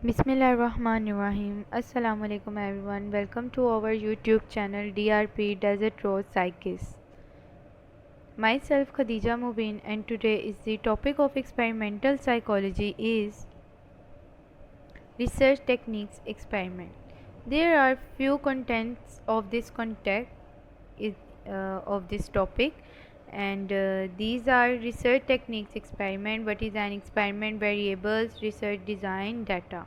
Bismillahirrahmanirrahim. Assalamu alaikum everyone. Welcome to our YouTube channel DRP Desert Rose Psychis. Myself Khadija Mubin, and today is the topic of experimental psychology is research techniques experiment. There are few contents of this context is, of this topic, and these are research techniques experiment, what is an experiment, variables, research design, data.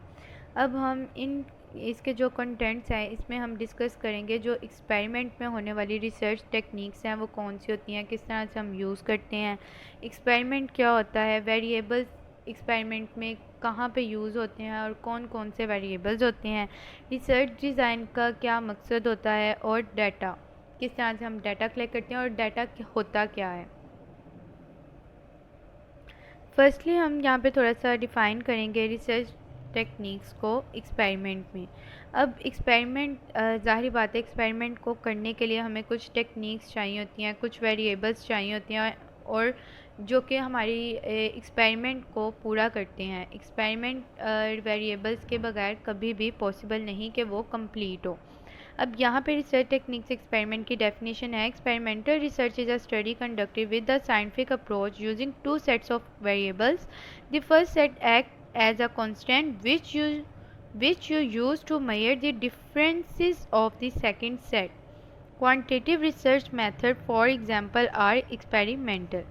अब हम इन इसके जो contents हैं इसमें हम discuss करेंगे जो experiment में होने वाली रिसर्च टेक्निक्स हैं वो कौन सी होती हैं, किस तरह से हम यूज़ करते हैं, एक्सपेरिमेंट क्या होता है, वेरिएबल्स एक्सपेरिमेंट में कहाँ पे यूज़ होते हैं और कौन कौन से वेरिएबल्स होते हैं, रिसर्च डिज़ाइन का क्या मकसद होता है, और डाटा किस तरह से हम डाटा कलेक्ट करते हैं और डाटा होता क्या है। फर्स्टली हम यहाँ पे थोड़ा सा डिफ़ाइन करेंगे रिसर्च टेक्निक्स को एक्सपेरिमेंट में। अब एक्सपेरिमेंट ज़ाहिर बात है एक्सपेरिमेंट को करने के लिए हमें कुछ टेक्निक्स चाहिए होती हैं, कुछ वेरिएबल्स चाहिए होती हैं और जो कि हमारी एक्सपेरिमेंट को पूरा करते हैं। एक्सपेरिमेंट वेरिएबल्स के बगैर कभी भी पॉसिबल नहीं कि वो कंप्लीट हो। अब यहाँ पे रिसर्च टेक्निक्स एक्सपेरिमेंट की डेफिनेशन है, experimental research is a study conducted with the scientific approach using two sets of variables. The first set act as a constant which you use to measure the differences of the second set. Quantitative research method for example are experimental.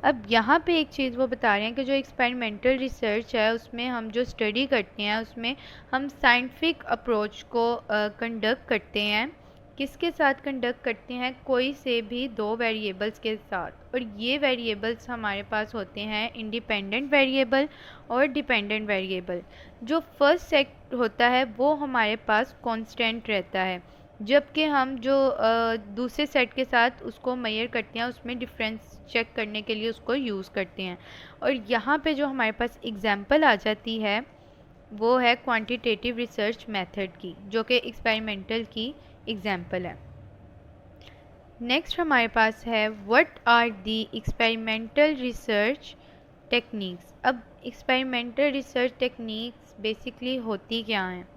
अब यहाँ पे एक चीज़ वो बता रहे हैं कि जो एक्सपेरिमेंटल रिसर्च है उसमें हम जो स्टडी करते हैं उसमें हम साइंटिफिक अप्रोच को कंडक्ट करते हैं। किसके साथ कंडक्ट करते हैं? कोई से भी दो वेरिएबल्स के साथ, और ये वेरिएबल्स हमारे पास होते हैं इंडिपेंडेंट वेरिएबल और डिपेंडेंट वेरिएबल। जो फर्स्ट सेट होता है वो हमारे पास कांस्टेंट रहता है, जबकि हम जो दूसरे सेट के साथ उसको मेजर करते हैं उसमें डिफरेंस चेक करने के लिए उसको यूज़ करते हैं। और यहाँ पे जो हमारे पास एग्जांपल आ जाती है वो है क्वांटिटेटिव रिसर्च मेथड की, जो कि एक्सपेरिमेंटल की एग्जांपल है। नेक्स्ट हमारे पास है what are the experimental research techniques. अब एक्सपेरिमेंटल रिसर्च टेक्निक्स बेसिकली होती क्या हैं?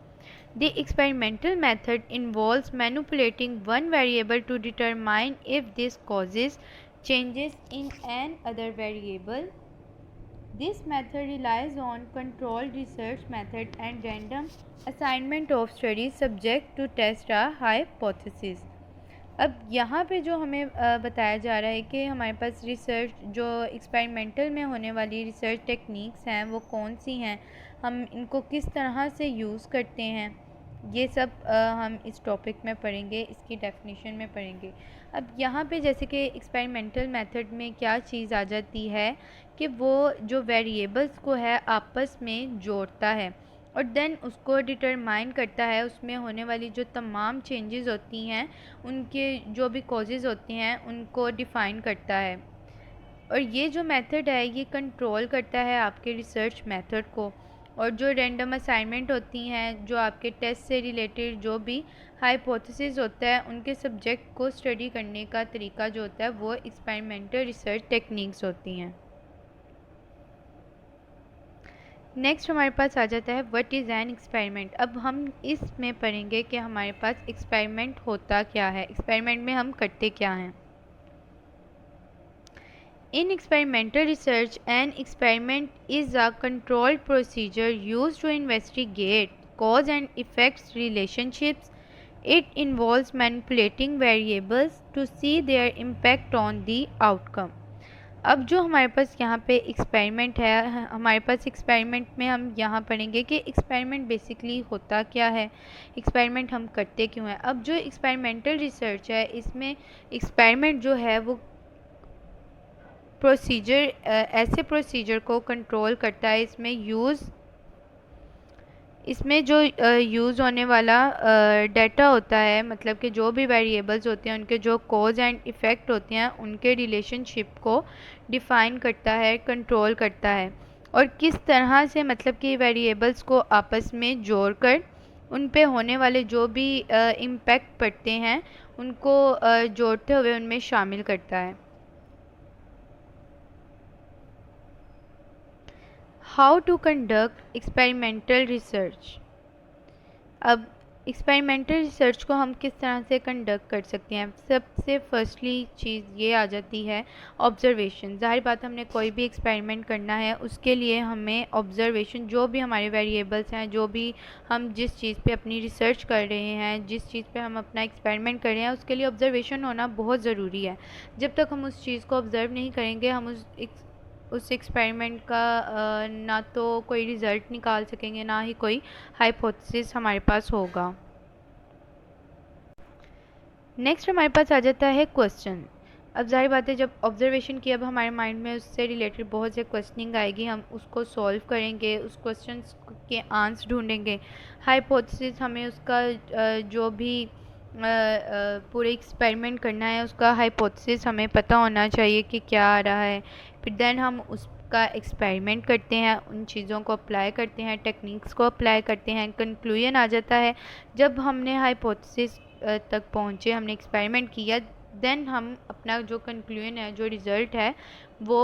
The experimental method involves manipulating one variable to determine if this causes changes in an other variable. This method relies on controlled research method and random assignment of study subject to test a hypothesis. अब यहाँ पे जो हमें बताया जा रहा है कि हमारे पास रिसर्च जो एक्सपेरिमेंटल में होने वाली रिसर्च टेक्निक्स हैं वो कौन सी हैं, हम इनको किस तरह से यूज़ करते हैं, ये सब हम इस टॉपिक में पढ़ेंगे, इसकी डेफिनेशन में पढ़ेंगे। अब यहाँ पे जैसे कि एक्सपेरिमेंटल मेथड में क्या चीज़ आ जाती है कि वो जो वेरिएबल्स को है आपस में जोड़ता है और देन उसको डिटरमाइन करता है, उसमें होने वाली जो तमाम चेंजेस होती हैं उनके जो भी कॉजेज़ होती हैं उनको डिफ़ाइन करता है। और ये जो मेथड है ये कंट्रोल करता है आपके रिसर्च मेथड को, और जो रैंडम असाइनमेंट होती हैं, जो आपके टेस्ट से रिलेटेड जो भी हाइपोथेसिस होता है उनके सब्जेक्ट को स्टडी करने का तरीका जो होता है वो एक्सपेरिमेंटल रिसर्च टेक्निक्स होती हैं। नेक्स्ट हमारे पास आ जाता है व्हाट इज़ एन एक्सपेरिमेंट। अब हम इसमें पढ़ेंगे कि हमारे पास एक्सपेरिमेंट होता क्या है, एक्सपेरिमेंट में हम करते क्या हैं। In experimental research, an experiment is a controlled procedure used to investigate cause and effects relationships. It involves manipulating variables to see their impact on the outcome. अब जो हमारे पास यहाँ पे एक्सपेरिमेंट है, हमारे पास एक्सपेरिमेंट में हम यहाँ पढ़ेंगे कि एक्सपेरिमेंट बेसिकली होता क्या है, एक्सपेरिमेंट हम करते क्यों हैं। अब जो एक्सपेरिमेंटल रिसर्च है इसमें एक्सपेरिमेंट जो है वो प्रोसीजर ऐसे प्रोसीजर को कंट्रोल करता है। इसमें जो यूज़ होने वाला डाटा होता है, मतलब कि जो भी वेरिएबल्स होते हैं उनके जो कॉज एंड इफ़ेक्ट होते हैं उनके रिलेशनशिप को डिफ़ाइन करता है, कंट्रोल करता है, और किस तरह से मतलब कि वेरिएबल्स को आपस में जोड़कर उन पे होने वाले जो भी इम्पेक्ट पड़ते हैं उनको जोड़ते हुए उनमें शामिल करता है। How to conduct experimental research. अब एक्सपेरिमेंटल रिसर्च को हम किस तरह से कंडक्ट कर सकते हैं। सबसे फर्स्टली चीज़ ये आ जाती है ऑब्जर्वेशन। ज़ाहिर बात, हमने कोई भी एक्सपेरिमेंट करना है उसके लिए हमें ऑब्जर्वेशन, जो भी हमारे वेरिएबल्स हैं, जो भी हम जिस चीज़ पे अपनी रिसर्च कर रहे हैं, जिस चीज़ पे हम अपना एक्सपेरिमेंट कर रहे हैं, उसके लिए ऑब्जर्वेशन होना बहुत ज़रूरी है। जब तक हम उस चीज़ को ऑब्ज़र्व नहीं करेंगे, हम उस एक्सपेरिमेंट का ना तो कोई रिज़ल्ट निकाल सकेंगे, ना ही कोई हाइपोथेसिस हमारे पास होगा। नेक्स्ट हमारे पास आ जाता है क्वेश्चन। अब जाहिर बात है, जब ऑब्जर्वेशन की, अब हमारे माइंड में उससे रिलेटेड बहुत से क्वेश्चनिंग आएगी, हम उसको सॉल्व करेंगे, उस क्वेश्चन के आंसर ढूंढेंगे। हाइपोथेसिस, हमें उसका जो भी पूरे एक्सपेरिमेंट करना है उसका हाइपोथेसिस हमें पता होना चाहिए कि क्या आ रहा है। फिर देन हम उसका एक्सपेरिमेंट करते हैं, उन चीज़ों को अप्लाई करते हैं, टेक्निक्स को अप्लाई करते हैं, कंक्लूजन आ जाता है। जब हमने हाइपोथेसिस तक पहुँचे, हमने एक्सपेरिमेंट किया, देन हम अपना जो कंक्लूजन है, जो रिज़ल्ट है, वो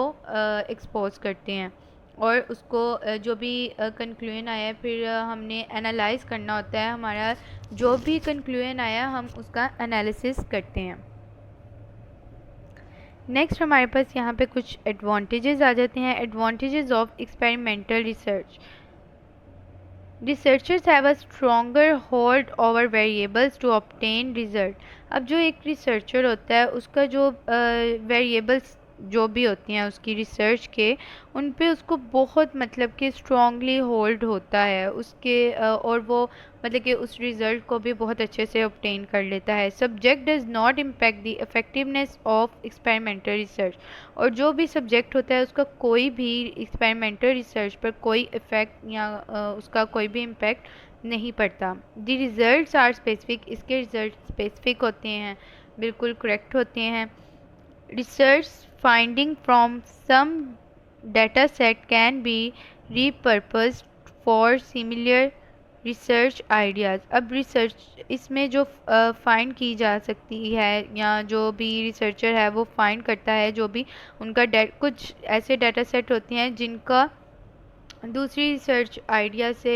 एक्सपोज करते हैं और उसको जो भी कंक्लूजन आया है, फिर हमने एनालाइज करना होता है। हमारा जो भी कंक्लूजन आया, हम उसका एनालिसिस करते हैं। नेक्स्ट हमारे पास यहाँ पे कुछ एडवांटेजेस आ जाते हैं। Advantages of experimental research. Researchers have a stronger hold over variables to obtain result। अब जो एक रिसर्चर होता है, उसका जो वेरिएबल्स जो भी होती हैं उसकी रिसर्च के, उन पे उसको बहुत मतलब कि स्ट्रॉन्गली होल्ड होता है उसके, और वो मतलब कि उस रिज़ल्ट को भी बहुत अच्छे से ऑब्टेन कर लेता है। Subject does not impact the effectiveness of experimental research. और जो भी सब्जेक्ट होता है उसका कोई भी एक्सपेरिमेंटल रिसर्च पर कोई इफ़ेक्ट या उसका कोई भी इम्पैक्ट नहीं पड़ता। The results are specific. इसके रिज़ल्ट स्पेसिफिक होते हैं, बिल्कुल करेक्ट होते हैं। Research finding from some data set can be repurposed for similar research ideas. अब रिसर्च इसमें जो फाइंड की जा सकती है, या जो भी रिसर्चर है वो फाइंड करता है, जो भी उनका कुछ ऐसे डाटा सेट होते हैं जिनका दूसरी रिसर्च आइडिया से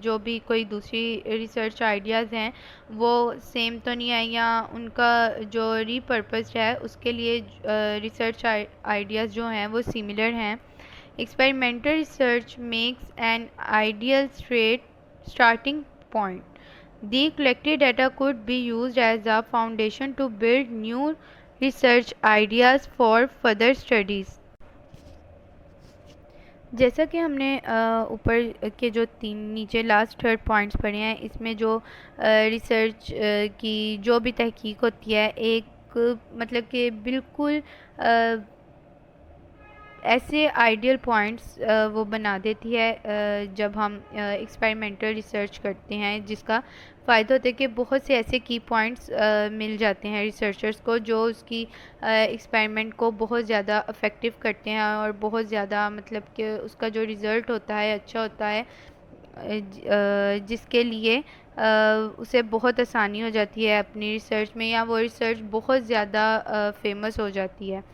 जो भी कोई दूसरी रिसर्च आइडियाज़ हैं वो सेम तो नहीं है, या उनका जो रीपर्पस्ड है उसके लिए रिसर्च आइडियाज़ जो हैं वो सिमिलर हैं। Experimental research makes an ideal starting point. The collected data could be used as a foundation to build new research ideas for further studies। जैसा कि हमने ऊपर के जो तीन नीचे लास्ट थर्ड पॉइंट्स पढ़े हैं, इसमें जो रिसर्च की जो भी तहकीक होती है, एक मतलब कि बिल्कुल ऐसे आइडियल पॉइंट्स वो बना देती है जब हम एक्सपेरिमेंटल रिसर्च करते हैं, जिसका फ़ायदा होता है कि बहुत से ऐसे की पॉइंट्स मिल जाते हैं रिसर्चर्स को, जो उसकी एक्सपेरिमेंट को बहुत ज़्यादा इफ़ेक्टिव करते हैं और बहुत ज़्यादा मतलब कि उसका जो रिज़ल्ट होता है अच्छा होता है, जिसके लिए उसे बहुत आसानी हो जाती है अपनी रिसर्च में, या वो रिसर्च बहुत ज़्यादा फेमस हो जाती है।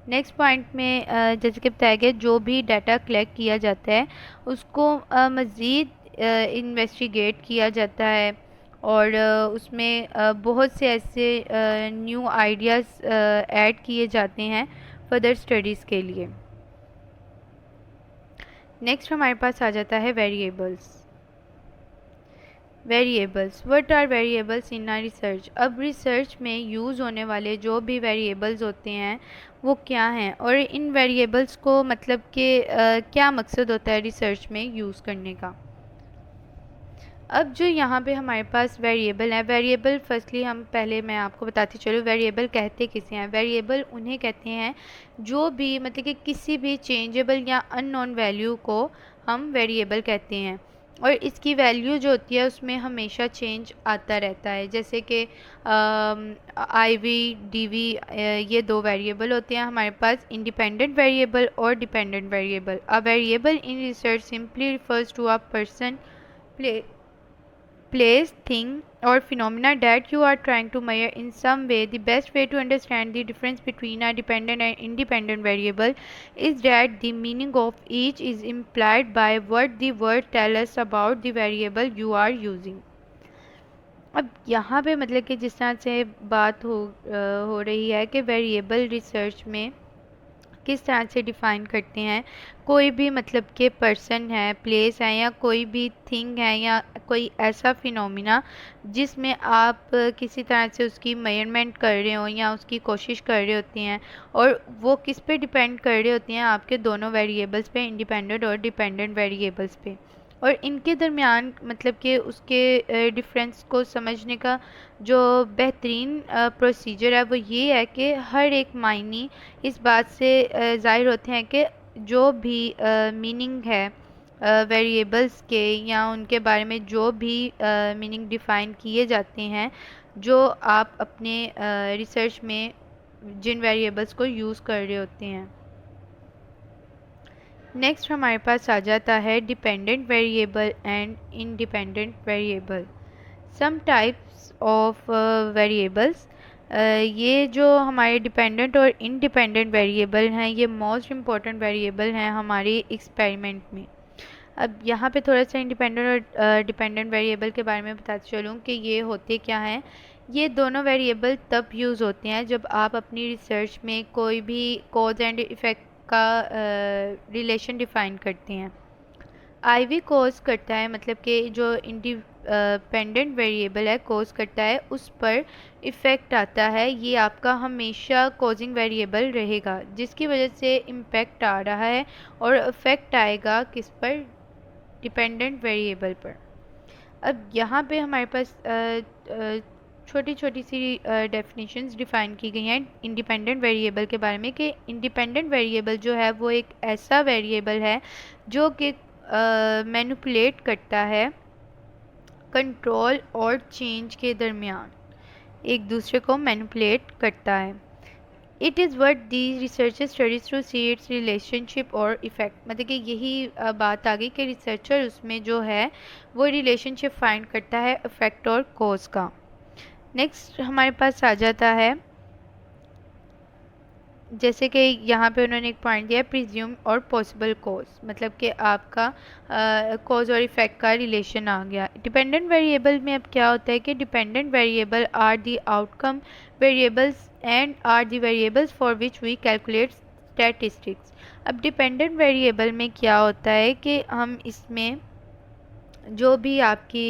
नेक्स्ट पॉइंट में जैसे कि बताया गया, जो भी डाटा कलेक्ट किया जाता है उसको मज़ीद इन्वेस्टिगेट किया जाता है, और उसमें बहुत से ऐसे न्यू आइडियाज़ ऐड किए जाते हैं फर्दर स्टडीज़ के लिए। नेक्स्ट हमारे पास आ जाता है variables. Variables, what are variables in our research. अब रिसर्च में यूज़ होने वाले जो भी वेरिएबल्स होते हैं वो क्या हैं, और इन वेरिएबल्स को मतलब कि क्या मकसद होता है रिसर्च में यूज़ करने का। अब जो यहाँ पे हमारे पास वेरिएबल है, वेरिएबल फर्स्टली हम पहले मैं आपको बताती चलूँ वेरिएबल कहते किसे हैं। वेरिएबल उन्हें कहते हैं जो भी मतलब कि किसी भी चेंजेबल या अननोन वैल्यू को हम वेरिएबल कहते हैं, और इसकी वैल्यू जो होती है उसमें हमेशा चेंज आता रहता है। जैसे कि IV DV ये दो वेरिएबल होते हैं हमारे पास, इंडिपेंडेंट वेरिएबल और dependent variable. A variable in research simply refers to a person place, thing, or phenomena that you are trying to measure in some way. The best way to understand the difference between a dependent and independent variable is that the meaning of each is implied by what the word tells us about the variable you are using. अब यहाँ पे मतलब कि जिस तरह से बात हो रही है कि वेरिएबल रिसर्च में किस तरह से डिफ़ाइन करते हैं कोई भी मतलब कि पर्सन है, प्लेस है या कोई भी थिंग है या कोई ऐसा फिनोमिना जिसमें आप किसी तरह से उसकी मेजरमेंट कर रहे हो या उसकी कोशिश कर रहे होते हैं और वो किस पे डिपेंड कर रहे होते हैं आपके दोनों वेरिएबल्स पे, इंडिपेंडेंट और डिपेंडेंट वेरिएबल्स पे। और इनके दरमियान मतलब कि उसके डिफरेंस को समझने का जो बेहतरीन प्रोसीजर है वो ये है कि हर एक मायने इस बात से ज़ाहिर होते हैं कि जो भी मीनिंग है वेरिएबल्स के या उनके बारे में जो भी मीनिंग डिफ़ाइन किए जाते हैं जो आप अपने रिसर्च में जिन वेरिएबल्स को यूज़ कर रहे होते हैं। नेक्स्ट हमारे पास आ जाता है dependent variable and independent variable. Some types of variables, ये जो हमारे डिपेंडेंट और इंडिपेंडेंट वेरिएबल हैं ये मोस्ट इम्पॉर्टेंट वेरिएबल हैं हमारे एक्सपेरिमेंट में। अब यहाँ पे थोड़ा सा इंडिपेंडेंट और डिपेंडेंट वेरिएबल के बारे में बताते चलूँ कि ये होते क्या हैं। ये दोनों वेरिएबल तब यूज़ होते हैं जब आप अपनी रिसर्च में कोई भी कॉज एंड इफ़ेक्ट का रिलेशन डिफ़ाइन करते हैं। IV कोज करता है मतलब कि जो इंडिपेंडेंट वेरिएबल है कोज करता है उस पर इफ़ेक्ट आता है, ये आपका हमेशा कोजिंग वेरिएबल रहेगा जिसकी वजह से इम्पेक्ट आ रहा है और इफ़ेक्ट आएगा किस पर, डिपेंडेंट वेरिएबल पर। अब यहाँ पे हमारे पास छोटी छोटी सी डेफिनेशंस डिफ़ाइन की गई हैं इंडिपेंडेंट वेरिएबल के बारे में कि इंडिपेंडेंट वेरिएबल जो है वो एक ऐसा वेरिएबल है जो कि मैनिपुलेट करता है कंट्रोल और चेंज के दरमियान, एक दूसरे को मैनिपुलेट करता है। It is what the researcher studies to see its relationship और इफ़ेक्ट, मतलब कि यही बात आ गई कि रिसर्चर उसमें जो है वो रिलेशनशिप फाइंड करता है इफ़ेक्ट और कॉज का। नेक्स्ट हमारे पास आ जाता है जैसे कि यहाँ पे उन्होंने एक पॉइंट दिया प्रिज्यूम और पॉसिबल कॉज, मतलब कि आपका कॉज और इफ़ेक्ट का रिलेशन आ गया। डिपेंडेंट वेरिएबल में अब क्या होता है कि dependent variable are the outcome variables and are the variables for which we calculate statistics. अब डिपेंडेंट वेरिएबल में क्या होता है कि हम इसमें जो भी आपकी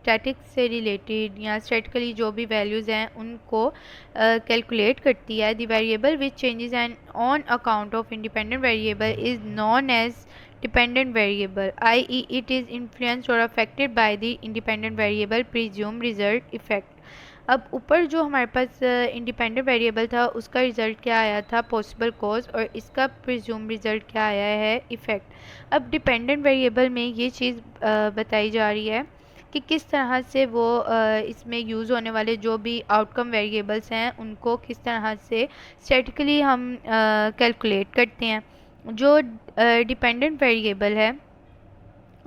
स्टैटिक्स से रिलेटेड या स्टैटिकली जो भी वैल्यूज़ हैं उनको कैलकुलेट करती है। The variable which changes and on account of independent variable is known age dependent variable, i.e. it is influenced or affected by the independent variable presumed result effect। अब ऊपर जो हमारे पास इंडिपेंडेंट वेरिएबल था उसका result क्या आया था, पॉसिबल कॉज, और इसका प्रिज्यूम रिज़ल्ट क्या आया है, इफ़ेक्ट। अब डिपेंडेंट वेरिएबल में ये चीज़ बताई जा रही है कि किस तरह से वो इसमें यूज़ होने वाले जो भी आउटकम वेरिएबल्स हैं उनको किस तरह से स्टैटिकली हम कैलकुलेट करते हैं। जो डिपेंडेंट वेरिएबल है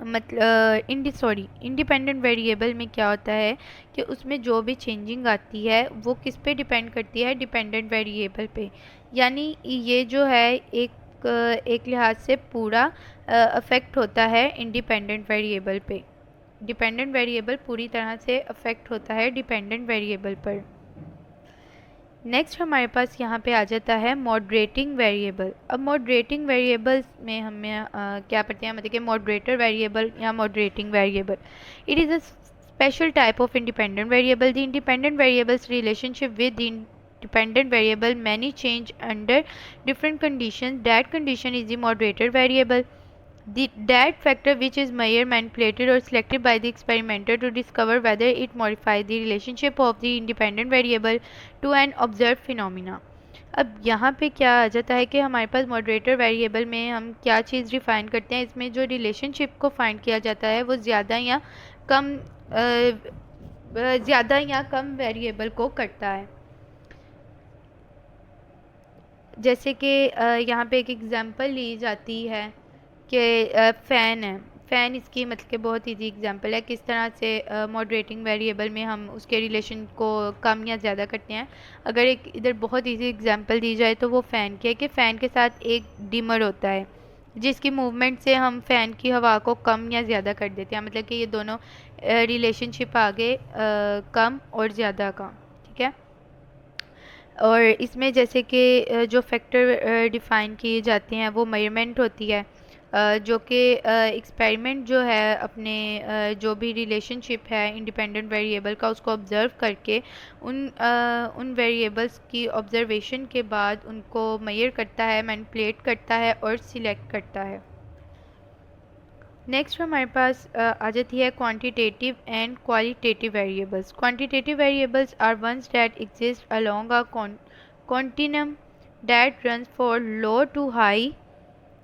मतलब इंडिपेंडेंट वेरिएबल में क्या होता है कि उसमें जो भी चेंजिंग आती है वो किस पे डिपेंड करती है, डिपेंडेंट वेरिएबल पे। यानी ये जो है एक लिहाज से पूरा अफेक्ट होता है इंडिपेंडेंट वेरिएबल पे। डिपेंडेंट वेरिएबल पूरी तरह से अफेक्ट होता है डिपेंडेंट वेरिएबल पर। नेक्स्ट हमारे पास यहाँ पे आ जाता है मॉडरेटिंग वेरिएबल। अब मॉडरेटिंग वेरिएबल्स में हमें क्या पढ़ते हैं, मतलब कि मॉडरेटर वेरिएबल या moderating variable. It is a special type of independent variable. The independent variables relationship with the dependent variable many change under different conditions. That condition is the moderator variable. That factor which is measured, manipulated or selected by the experimenter to discover whether it modifies the relationship of the independent variable to an observed phenomena। अब यहाँ पे क्या आ जाता है कि हमारे पास moderator variable में हम क्या चीज़ डिफ़ाइन करते हैं, इसमें जो रिलेशनशिप को फाइंड किया जाता है वो ज़्यादा या कम वेरिएबल को करता है। जैसे कि यहाँ पे एक एग्जांपल ली जाती है कि फ़ैन है, फ़ैन इसकी मतलब कि बहुत ईजी एग्जांपल है किस तरह से मॉडरेटिंग वेरिएबल में हम उसके रिलेशन को कम या ज़्यादा करते हैं। अगर एक इधर बहुत ईजी एग्जांपल दी जाए तो वो फ़ैन की है कि फ़ैन के साथ एक डिमर होता है जिसकी मूवमेंट से हम फ़ैन की हवा को कम या ज़्यादा कर देते हैं, मतलब कि ये दोनों रिलेशनशिप आगे कम और ज़्यादा का, ठीक है। और इसमें जैसे कि जो फैक्टर डिफ़ाइन किए जाते हैं वो मेजरमेंट होती है, जो कि एक्सपेरिमेंट जो है अपने जो भी रिलेशनशिप है इंडिपेंडेंट वेरिएबल का उसको ऑब्ज़र्व करके उन वेरिएबल्स की ऑब्ज़र्वेशन के बाद उनको मेजर करता है, मैनिपुलेट करता है और सिलेक्ट करता है। नेक्स्ट हमारे पास आ जाती है quantitative and qualitative variables. Quantitative variables are ones that exist along a continuum that runs for low to high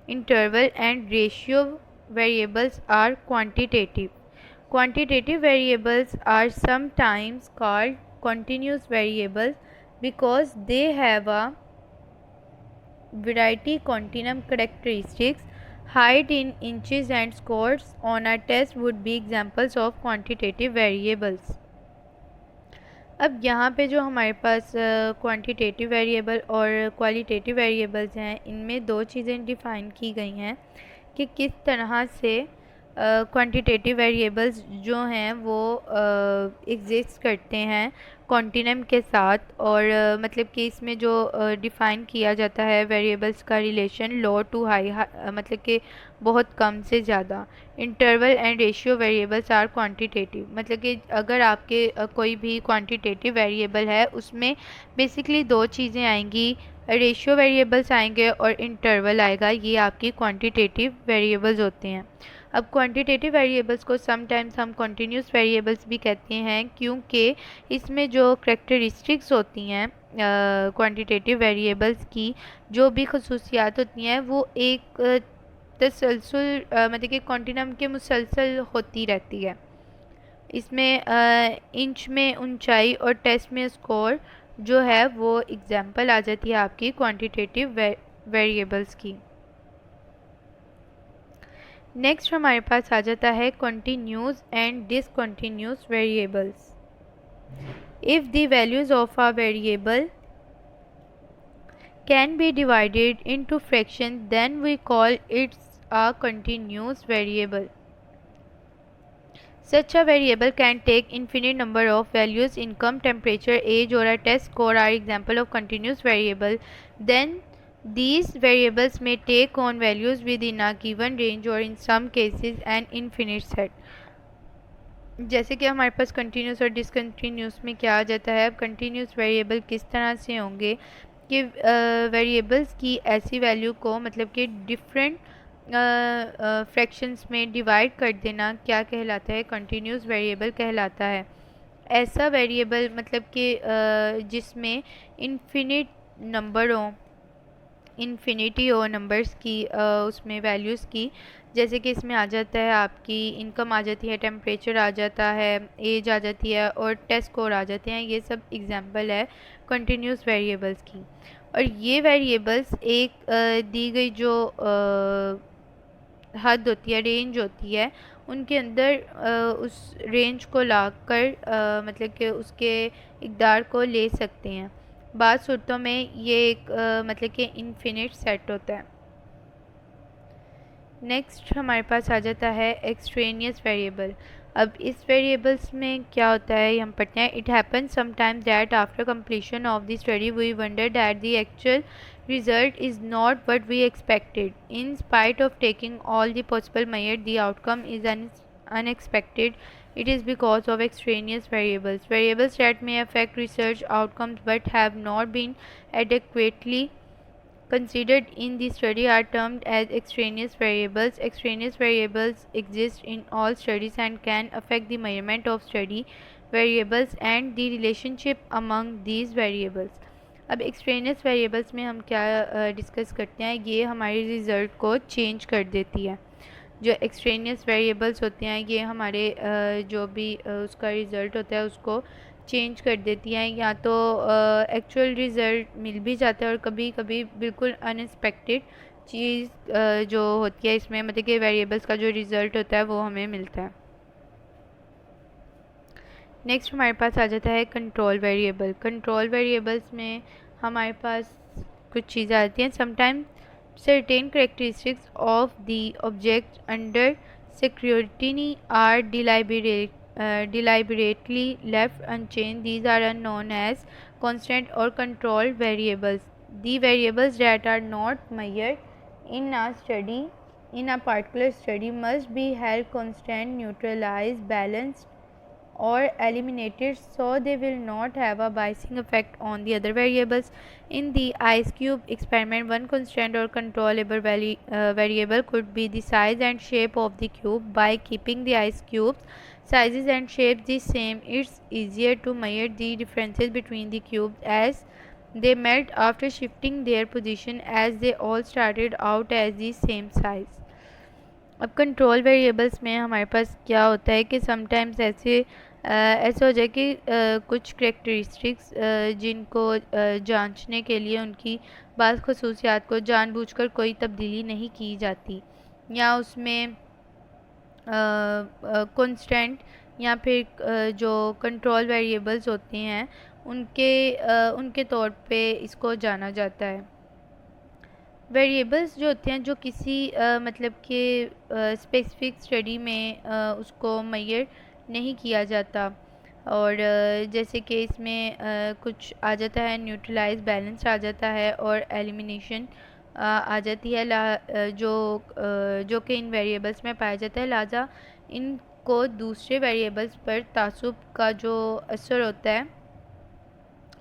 interval, and ratio variables are quantitative. Quantitative variables are sometimes called continuous variables because they have a variety continuum characteristics. Height in inches and scores on a test would be examples of quantitative variables. अब यहाँ पे जो हमारे पास quantitative variable और qualitative variables हैं इनमें दो चीज़ें डिफ़ाइन की गई हैं कि किस तरह से क्वांटिटेटिव वेरिएबल्स जो हैं वो एग्जिस्ट करते हैं कॉन्टिनम के साथ, और मतलब कि इसमें जो डिफ़ाइन किया जाता है वेरिएबल्स का रिलेशन लो टू हाई, मतलब कि बहुत कम से ज़्यादा। Interval and ratio variables are quantitative, मतलब कि अगर आपके कोई भी क्वांटिटेटिव वेरिएबल है उसमें बेसिकली दो चीज़ें आएंगी, रेशियो वेरिएबल्स आएंगे और इंटरवल आएगा, ये आपकी क्वांटिटेटिव वेरिएबल्स होते हैं। अब क्वांटिटेटिव वेरिएबल्स को समटाइम्स हम कॉन्टीन्यूस वेरिएबल्स भी कहते हैं क्योंकि इसमें जो करैक्टरिस्टिक्स होती हैं क्वांटिटेटिव वेरिएबल्स की जो भी खसूसियात होती हैं वो एक तसलसल मतलब कि कॉन्टिनम के मुसलसल होती रहती है। इसमें इंच में ऊंचाई और टेस्ट में स्कोर जो है वो एग्जांपल आ जाती है आपकी क्वांटिटेटिव वेरिएबल्स की। नेक्स्ट हमारे पास आ जाता है continuous and discontinuous variables. If the values of a variable can be divided into fractions, then we call it a continuous variable. Such a variable can take infinite number of values. Income, temperature, age or a test score are example of continuous variable. Then these variables may take on values within a given range or in some cases an infinite set. जैसे कि हमारे पास continuous और discontinuous में क्या आ जाता है, अब कंटिन्यूस वेरिएबल किस तरह से होंगे कि वेरिएबल्स की ऐसी वैल्यू को मतलब कि डिफरेंट फ्रैक्शंस में डिवाइड कर देना क्या कहलाता है, कंटिन्यूस वेरिएबल कहलाता है। ऐसा वेरिएबल मतलब कि जिसमें इन्फिनिटी हो नंबर्स की उसमें वैल्यूज़ की, जैसे कि इसमें आ जाता है आपकी इनकम आ जाती है, टेम्परेचर आ जाता है, एज आ जाती है और टेस्ट स्कोर आ जाते हैं। ये सब एग्जांपल है कंटिन्यूस वेरिएबल्स की। और ये वेरिएबल्स एक दी गई जो हद होती है, रेंज होती है, उनके अंदर उस रेंज को लाकर मतलब कि उसके इक़दार को ले सकते हैं। बाद सूरतों में ये एक मतलब कि इनफिनिट सेट होता है। नेक्स्ट हमारे पास आ जाता है एक्सट्रेनियस वेरिएबल। अब इस वेरिएबल्स में क्या होता है ये हम पढ़ते हैं। It happen sometimes that after completion of the study we wonder that the actual result is not what we expected. In spite of taking all the possible measures, the outcome is unexpected. It is because of extraneous variables. Variables that may affect research outcomes but have not been adequately considered in the study are termed as extraneous variables. Extraneous variables exist in all studies and can affect the measurement of study variables and the relationship among these variables. अब extraneous variables में हम क्या discuss करते हैं, ये हमारे result को change कर देती है। जो एक्सट्रेनियस वेरिएबल्स होते हैं ये हमारे जो भी उसका रिज़ल्ट होता है उसको चेंज कर देती हैं, या तो एक्चुअल रिज़ल्ट मिल भी जाता है और कभी कभी बिल्कुल अनएक्सपेक्टेड चीज़ जो होती है इसमें, मतलब कि वेरिएबल्स का जो रिज़ल्ट होता है वो हमें मिलता है। नेक्स्ट हमारे पास आ जाता है कंट्रोल वेरिएबल। कंट्रोल वेरिएबल्स में हमारे पास कुछ चीज़ें आती हैं। Sometimes certain characteristics of the object under scrutiny are deliberately left unchanged. These are known as constant or control variables. The variables that are not measured in a study, in a particular study, must be held constant, neutralized, balanced, or eliminated so they will not have a biasing effect on the other variables. In the ice cube experiment, one constant or controllable variable could be the size and shape of the cube. By keeping the ice cubes sizes and shapes the same, it's easier to measure the differences between the cubes as they melt after shifting their position, as they all started out as the same size. अब control variables में हमारे पास क्या होता है कि sometimes ऐसे हो जाए कि कुछ करेक्टरिस्टिक्स जिनको जांचने के लिए उनकी बाज़ खसूसियात को जानबूझकर कोई तब्दीली नहीं की जाती, या उसमें कांस्टेंट या फिर जो कंट्रोल वेरिएबल्स होते हैं उनके तौर पे इसको जाना जाता है। वेरिएबल्स जो होते हैं जो किसी मतलब कि स्पेसिफिक स्टडी में उसको मेजर नहीं किया जाता, और जैसे कि इसमें कुछ आ जाता है, न्यूट्रलाइज, बैलेंस आ जाता है और एलिमिनेशन आ जाती है, जो कि इन वेरिएबल्स में पाया जाता है। लिहाजा इनको दूसरे वेरिएबल्स पर तासुब का जो असर होता है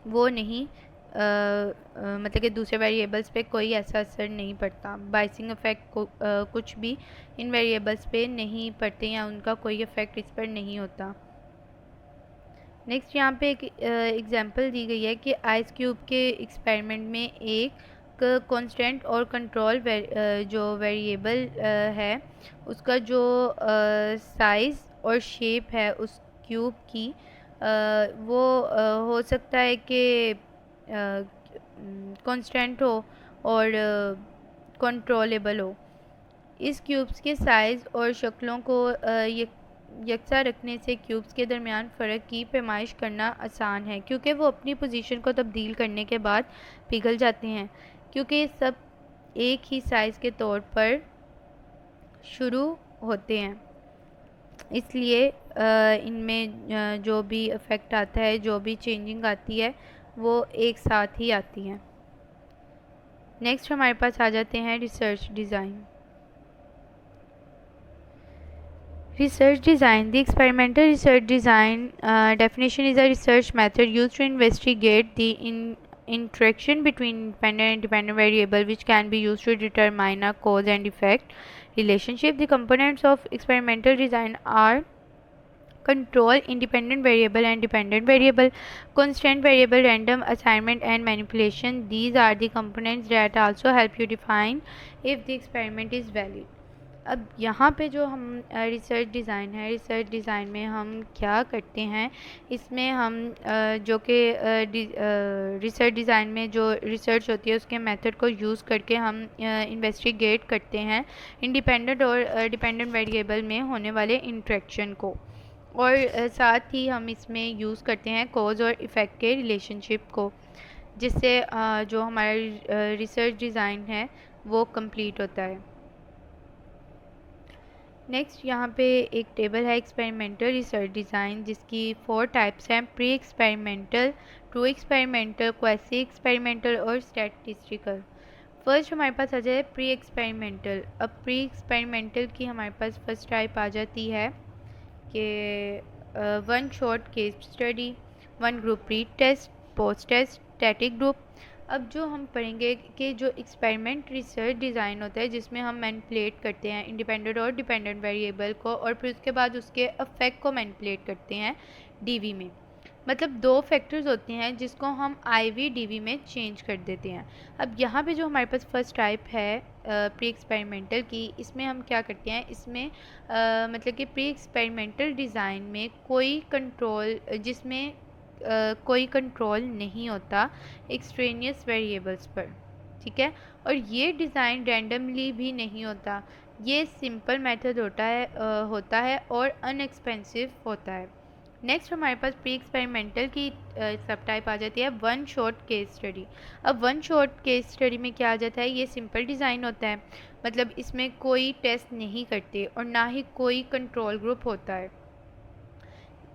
वो नहीं मतलब कि दूसरे वेरिएबल्स पे कोई ऐसा असर नहीं पड़ता। बाइसिंग इफेक्ट को कुछ भी इन वेरिएबल्स पे नहीं पड़ते या उनका कोई इफेक्ट इस पर नहीं होता। नेक्स्ट यहाँ पे एक एग्जांपल दी गई है कि आइस क्यूब के एक्सपेरिमेंट में एक कांस्टेंट और कंट्रोल जो वेरिएबल है उसका जो साइज़ और शेप है उस क्यूब की वो हो सकता है कि कांस्टेंट हो और कंट्रोलेबल हो। इस क्यूब्स के साइज़ और शक्लों को यकसा रखने से क्यूब्स के दरमियान फ़र्क की पैमाइश करना आसान है, क्योंकि वो अपनी पोजीशन को तब्दील करने के बाद पिघल जाते हैं। क्योंकि सब एक ही साइज़ के तौर पर शुरू होते हैं, इसलिए इनमें जो भी इफ़ेक्ट आता है, जो भी चेंजिंग आती है, वो एक साथ ही आती हैं। नेक्स्ट हमारे पास आ जाते हैं research design. Research design. The experimental research design definition is a research method used to investigate the interaction between independent and dependent variable, which can be used to determine a cause and effect relationship. The components of experimental design are control, independent variable and dependent variable, constant variable, random assignment and manipulation. These are the components that also help you define if the experiment is valid. अब यहाँ पे जो हम research design है, research design में हम क्या करते हैं, इसमें हम जो कि रिसर्च डिज़ाइन में जो रिसर्च होती है उसके मेथड को यूज़ करके हम इन्वेस्टिगेट करते हैं इंडिपेंडेंट और डिपेंडेंट वेरिएबल में होने वाले इंट्रैक्शन को, और साथ ही हम इसमें यूज़ करते हैं कॉज और इफ़ेक्ट के रिलेशनशिप को, जिससे जो हमारा रिसर्च डिज़ाइन है वो कंप्लीट होता है। नेक्स्ट यहाँ पे एक टेबल है एक्सपेरिमेंटल रिसर्च डिज़ाइन, जिसकी 4 टाइप्स हैं: pre experimental, true experimental, quasi experimental और स्टैटिस्टिकल। फर्स्ट हमारे पास आ जाए प्री एक्सपेरिमेंटल। अब प्री एक्सपेरिमेंटल की हमारे पास फर्स्ट टाइप आ जाती है कि 1 shot case study, 1 group pre test, post test, static group. अब जो हम पढ़ेंगे कि जो एक्सपेरिमेंट रिसर्च डिज़ाइन होता है जिसमें हम मैनिपुलेट करते हैं इंडिपेंडेंट और डिपेंडेंट वेरिएबल को, और फिर उसके बाद उसके अफेक्ट को मैनिपुलेट करते हैं डीवी में। मतलब 2 फैक्टर्स होते हैं जिसको हम आईवी डीवी में चेंज कर देते हैं। अब यहाँ पे जो हमारे पास फर्स्ट टाइप है प्री एक्सपेरिमेंटल की, इसमें हम क्या करते हैं, इसमें मतलब कि प्री एक्सपेरिमेंटल डिज़ाइन में कोई कंट्रोल, जिसमें कोई कंट्रोल नहीं होता एक्सट्रेनियस वेरिएबल्स पर। ठीक है। और ये डिज़ाइन रैंडमली भी नहीं होता, ये सिंपल मेथड होता है और अनएक्सपेंसिव होता है। नेक्स्ट हमारे पास प्री एक्सपेरिमेंटल की सब टाइप आ जाती है वन शॉट केस स्टडी। अब वन शॉट केस स्टडी में क्या आ जाता है, ये सिंपल डिज़ाइन होता है, मतलब इसमें कोई टेस्ट नहीं करते और ना ही कोई कंट्रोल ग्रुप होता है।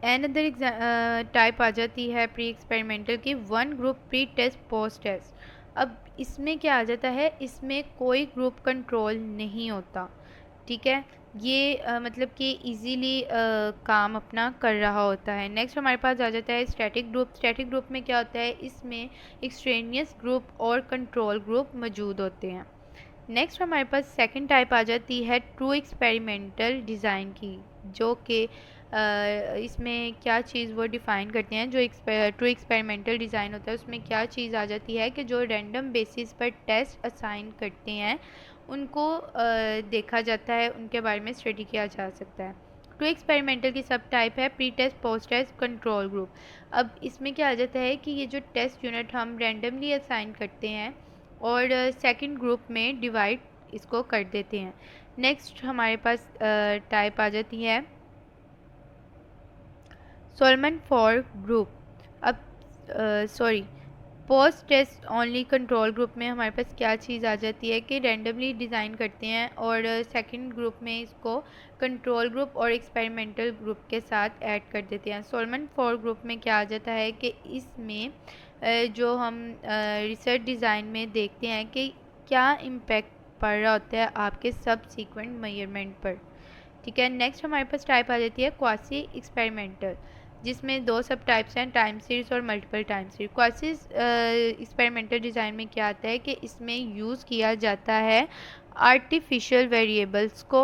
अनदर टाइप आ जाती है प्री एक्सपेरिमेंटल की one group pre test post test. अब इसमें क्या आ जाता है, इसमें कोई ग्रुप कंट्रोल नहीं होता, ठीक है। ये मतलब कि इजीली काम अपना कर रहा होता है। नेक्स्ट हमारे पास आ जाता है स्टैटिक ग्रुप। स्टैटिक ग्रुप में क्या होता है, इसमें एक्सट्रेनियस ग्रुप और कंट्रोल ग्रुप मौजूद होते हैं। नेक्स्ट हमारे पास सेकंड टाइप आ जाती है ट्रू एक्सपेरिमेंटल डिज़ाइन की, जो कि इसमें क्या चीज़ वो डिफ़ाइन करते हैं। जो ट्रू एक्सपेरिमेंटल डिज़ाइन होता है उसमें क्या चीज़ आ जाती है कि जो रैंडम बेसिस पर टेस्ट असाइन करते हैं उनको देखा जाता है, उनके बारे में स्टडी किया जा सकता है। ट्रू एक्सपेरिमेंटल की सब टाइप है pre test post test control group. अब इसमें क्या आ जाता है कि ये जो टेस्ट यूनिट हम रैंडमली असाइन करते हैं और सेकंड ग्रुप में डिवाइड इसको कर देते हैं। नेक्स्ट हमारे पास टाइप आ जाती है सोलमन फॉर ग्रुप। अब post test only control group में हमारे पास क्या चीज़ आ जाती है कि रैंडमली डिज़ाइन करते हैं और सेकंड ग्रुप में इसको कंट्रोल ग्रुप और एक्सपेरिमेंटल ग्रुप के साथ ऐड कर देते हैं। सोलमन फॉर ग्रुप में क्या आ जाता है कि इसमें जो हम रिसर्च डिज़ाइन में देखते हैं कि क्या इम्पेक्ट पड़ रहा होता है आपके सब सीक्वेंट मेजरमेंट पर, ठीक है। नेक्स्ट हमारे पास टाइप आ जाती है क्वासी एक्सपेरिमेंटल, जिसमें दो सब टाइप्स हैं, टाइम सीरीज और multiple time series. Quasi experimental design में क्या आता है कि इसमें यूज़ किया जाता है आर्टिफिशियल वेरिएबल्स को,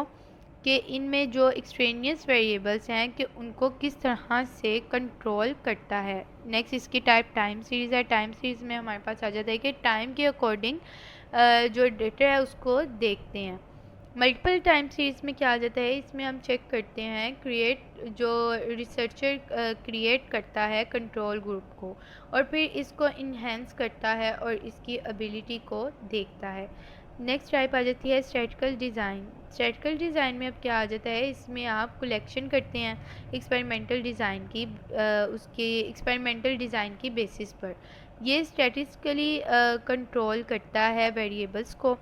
कि इनमें जो एक्सट्रेनियस वेरिएबल्स हैं कि उनको किस तरह से कंट्रोल करता है। नेक्स्ट इसकी टाइप टाइम सीरीज़ है। टाइम सीरीज़ में हमारे पास आ जाता है कि टाइम के अकॉर्डिंग जो डेटा है उसको देखते हैं। मल्टीपल टाइम सीरीज़ में क्या आ जाता है, इसमें हम चेक करते हैं जो रिसर्चर क्रिएट करता है कंट्रोल ग्रुप को और फिर इसको इन्हेंस करता है और इसकी एबिलिटी को देखता है। नेक्स्ट टाइप आ जाती है स्टैटिकल डिज़ाइन। स्टैटिकल डिज़ाइन में अब क्या आ जाता है, इसमें आप कलेक्शन करते हैं एक्सपेरिमेंटल डिज़ाइन की उसके एक्सपेरिमेंटल डिज़ाइन की बेसिस पर। ये स्टैटिस्टिकली कंट्रोल करता है वेरिएबल्स को।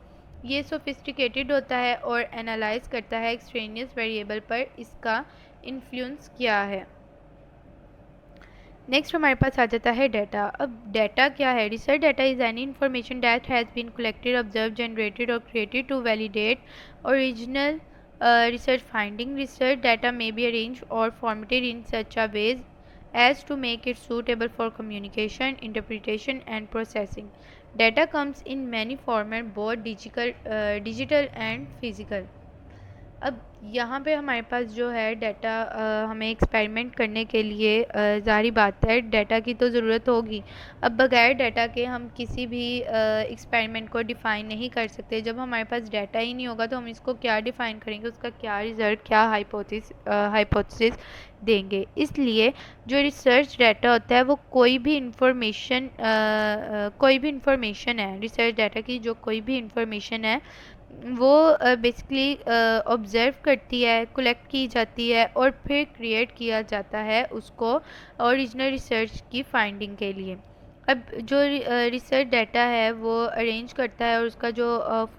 ये सोफिस्टिकेटेड होता है और एनालाइज करता है एक्सट्रेनियस वेरिएबल पर इसका इन्फ्लुएंस क्या है। नेक्स्ट हमारे पास आ जाता है डाटा। अब डाटा क्या है, research data is any information that has been collected, observe, generated और created to validate original research finding. Research data may be arranged or formatted in such a ways as to make it suitable for communication, interpretation and processing. Data comes in many formats, both digital and physical. अब यहाँ पे हमारे पास जो है data हमें experiment करने के लिए ज़ाहिर बात है डाटा की तो ज़रूरत होगी। अब बगैर डाटा के हम किसी भी एक्सपेरिमेंट को डिफ़ाइन नहीं कर सकते। जब हमारे पास डाटा ही नहीं होगा तो हम इसको क्या डिफ़ाइन करेंगे, उसका क्या रिज़ल्ट, क्या हाइपोथेसिस देंगे। इसलिए जो रिसर्च डाटा होता है वो कोई भी इंफॉर्मेशन है, रिसर्च डाटा की जो कोई भी इंफॉर्मेशन है वो बेसिकली ऑब्ज़र्व करती है, कलेक्ट की जाती है और फिर क्रिएट किया जाता है उसको ओरिजिनल रिसर्च की फाइंडिंग के लिए। अब जो रिसर्च डाटा है वो अरेंज करता है और उसका जो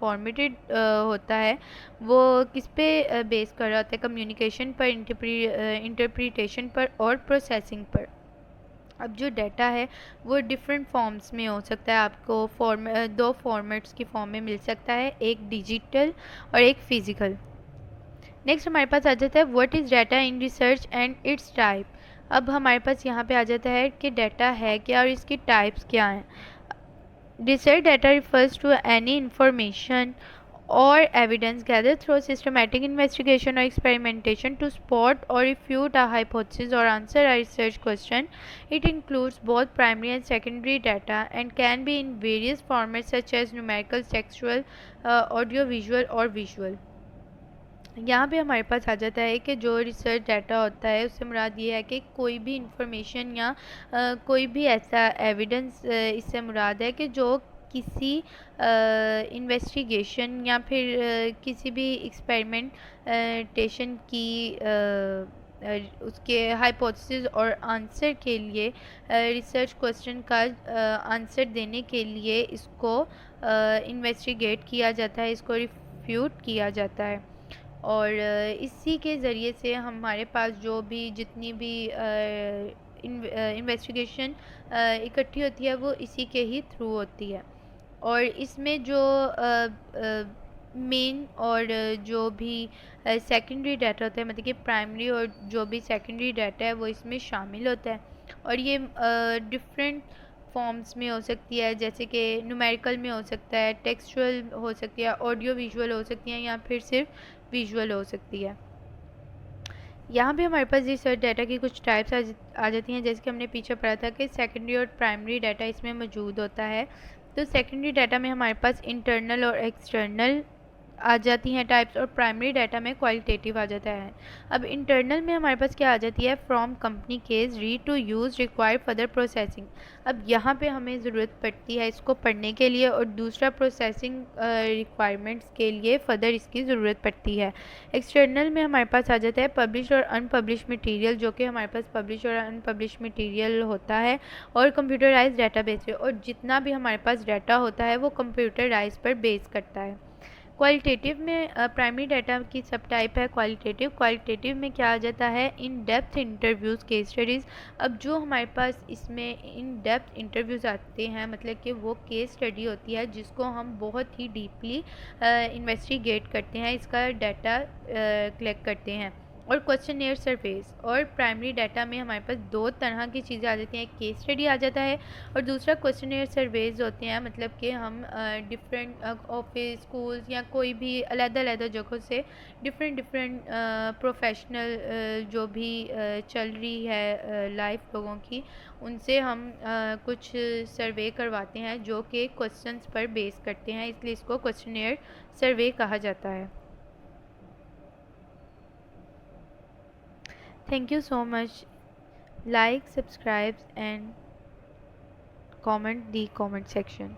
फॉर्मेटेड होता है वो किस पे बेस कर रहा होता है, कम्युनिकेशन पर, इंटरप्रिटेशन पर और प्रोसेसिंग पर। अब जो डाटा है वो डिफरेंट फॉर्म्स में हो सकता है, आपको दो फॉर्मेट्स की फॉर्म में मिल सकता है, एक डिजिटल और एक फिज़िकल। नेक्स्ट हमारे पास आ जाता है what is data in research and it's type. अब हमारे पास यहाँ पे आ जाता है कि डाटा है क्या और इसकी टाइप्स क्या हैं। Research data refers to any information or evidence gathered through systematic investigation or experimentation to spot or refute a hypothesis or answer a research question. It includes both primary and secondary data and can be in various formats such as numerical, textual, audio visual और visual. यहाँ पे हमारे पास आ जाता है कि जो research data होता है उससे मुराद ये है कि कोई भी इंफॉर्मेशन या कोई भी ऐसा एविडेंस इससे मुराद है कि जो किसी इन्वेस्टिगेशन या फिर किसी भी एक्सपेरिमेंटेशन की उसके हाइपोथेसिस और आंसर के लिए रिसर्च क्वेश्चन का आंसर देने के लिए इसको इन्वेस्टिगेट किया जाता है, इसको रिफ्यूट किया जाता है। और इसी के ज़रिए से हमारे पास जो भी जितनी भी इन्वेस्टिगेशन इकट्ठी होती है वो इसी के ही थ्रू होती है। और इसमें जो मेन और जो भी सेकेंडरी डाटा होता है, मतलब कि प्राइमरी और जो भी सेकेंडरी डाटा है वो इसमें शामिल होता है। और ये डिफरेंट फॉर्म्स में हो सकती है, जैसे कि न्यूमेरिकल में हो सकता है, टेक्सचुअल हो सकती है, ऑडियो विजुअल हो सकती है, या फिर सिर्फ विजुअल हो सकती है। यहाँ पे हमारे पास रिसर्च डाटा की कुछ टाइप्स आ जाती हैं, जैसे कि हमने पीछे पढ़ा था कि सेकेंडरी और प्राइमरी डाटा इसमें मौजूद होता है। तो सेकेंडरी डाटा में हमारे पास इंटरनल और एक्सटर्नल आ जाती हैं टाइप्स, और प्राइमरी डाटा में क्वालिटेटिव आ जाता है। अब इंटरनल में हमारे पास क्या आ जाती है, from company case, ready to use, required further processing. अब यहाँ पे हमें ज़रूरत पड़ती है इसको पढ़ने के लिए, और दूसरा प्रोसेसिंग रिक्वायरमेंट्स के लिए फ़र्दर इसकी ज़रूरत पड़ती है। एक्सटर्नल में हमारे पास आ जाता है पब्लिश और अनपब्लिश मटेरियल, जो कि हमारे पास पब्लिश और अनपब्लिश मटेरियल होता है, और कंप्यूटराइज डाटाबेस पे, और जितना भी हमारे पास डाटा होता है वो कंप्यूटराइज पर बेस करता है। क्वालिटेटिव में प्राइमरी डाटा की सब टाइप है क्वालिटेटिव। क्वालिटेटिव में क्या आ जाता है, in depth interviews, case studies. अब जो हमारे पास इसमें इन डेप्थ इंटरव्यूज़ आते हैं, मतलब कि वो केस स्टडी होती है जिसको हम बहुत ही डीपली इन्वेस्टिगेट करते हैं, इसका डाटा कलेक्ट करते हैं। और क्वेश्चनेयर सर्वेस। और प्राइमरी डाटा में हमारे पास दो तरह की चीज़ें आ जाती हैं, एक केस स्टडी आ जाता है, और दूसरा क्वेश्चनेयर सर्वेज होते हैं, मतलब कि हम डिफरेंट ऑफिस, स्कूल्स या कोई भी अलग-अलग जगहों से डिफरेंट प्रोफेशनल जो भी चल रही है लाइफ लोगों की, उनसे हम कुछ सर्वे करवाते हैं जो कि क्वेश्चंस पर बेस करते हैं, इसलिए इसको क्वेश्चनेयर सर्वे कहा जाता है। Thank you so much. Like, subscribe and comment the comment section.